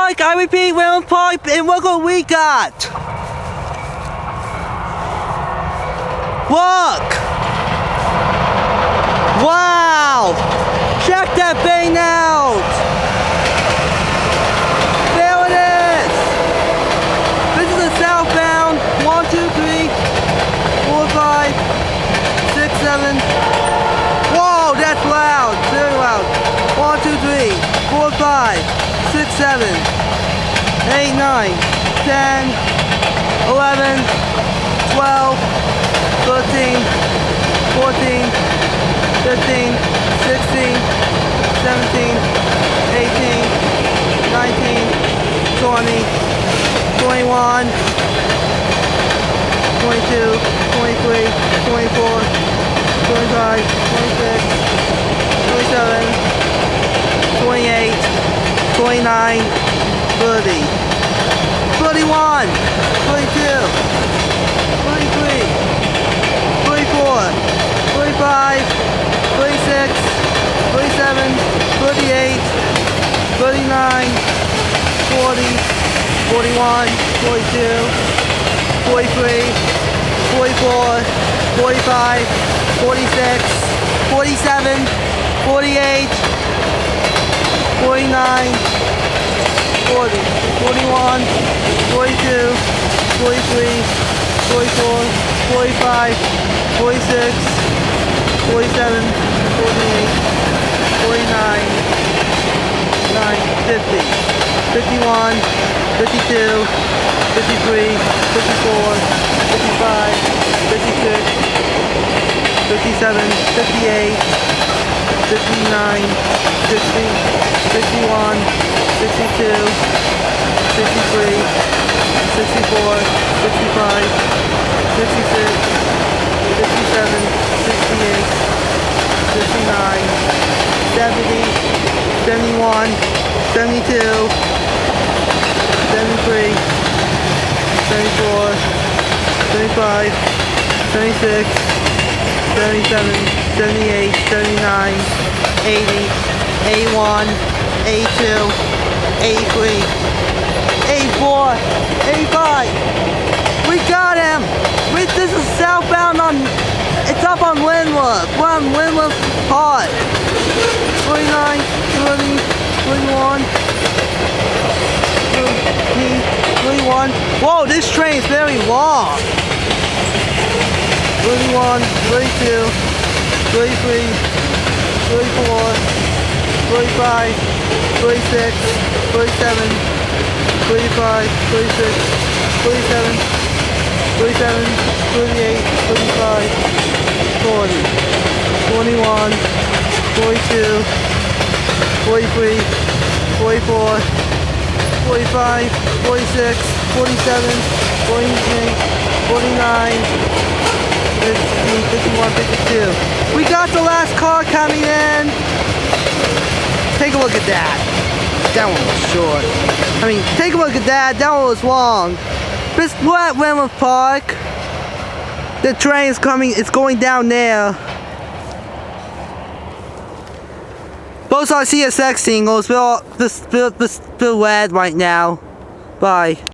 Park, I repeat, Linworth Park, and look what we got! Look! Wow! Check that thing out! There it is! This is a southbound 1, 2, 3, 4, 5, 6, 7. Whoa, that's loud! Very loud. 1, 2, 3, 4, 5, 6, 7, 8, 9, 10, 11, 12, 13, 14, 15, 16, 17, 18, 19, 20, 21, 22, 23, 24, 25, 26, 27, 28, 29, 30, 31, 32, 33, 34, 35, 36, 37, 38, 39, 40, 41, 42, 43, 44, 45, 46, 47, 48, 49, 40, 41, 42, 43, 44, 45, 46, 47, 48, 49, 50, 51, 52, 53, 54, 55, 56, 57, 58, 59, 60, 61, 62, 63, 64, 65, 66, 67, 68, 69, 70, 71, 72, 73, 74, 75, 76, 77, 78, 79, 80, 81, 82, 83, 84, 85. We got him! This is southbound on, it's up on Linworth. We're on Linworth Park. 29, 30, 31, 31. Whoa, this train is very long. 31, 32, 33, 34, 35, 36, 37, 35, 36, 37, 37, 38, 35, 40, 21, 42, 43, 44, 45, 46, 47, 48, 49, 50, 51, 52. We got the last car coming in. Take a look at that. That one was short. I mean, take a look at that. That one was long. We're at Linworth Park. The train is coming. It's going down there. Those are CSX singles. They're red right now. Bye.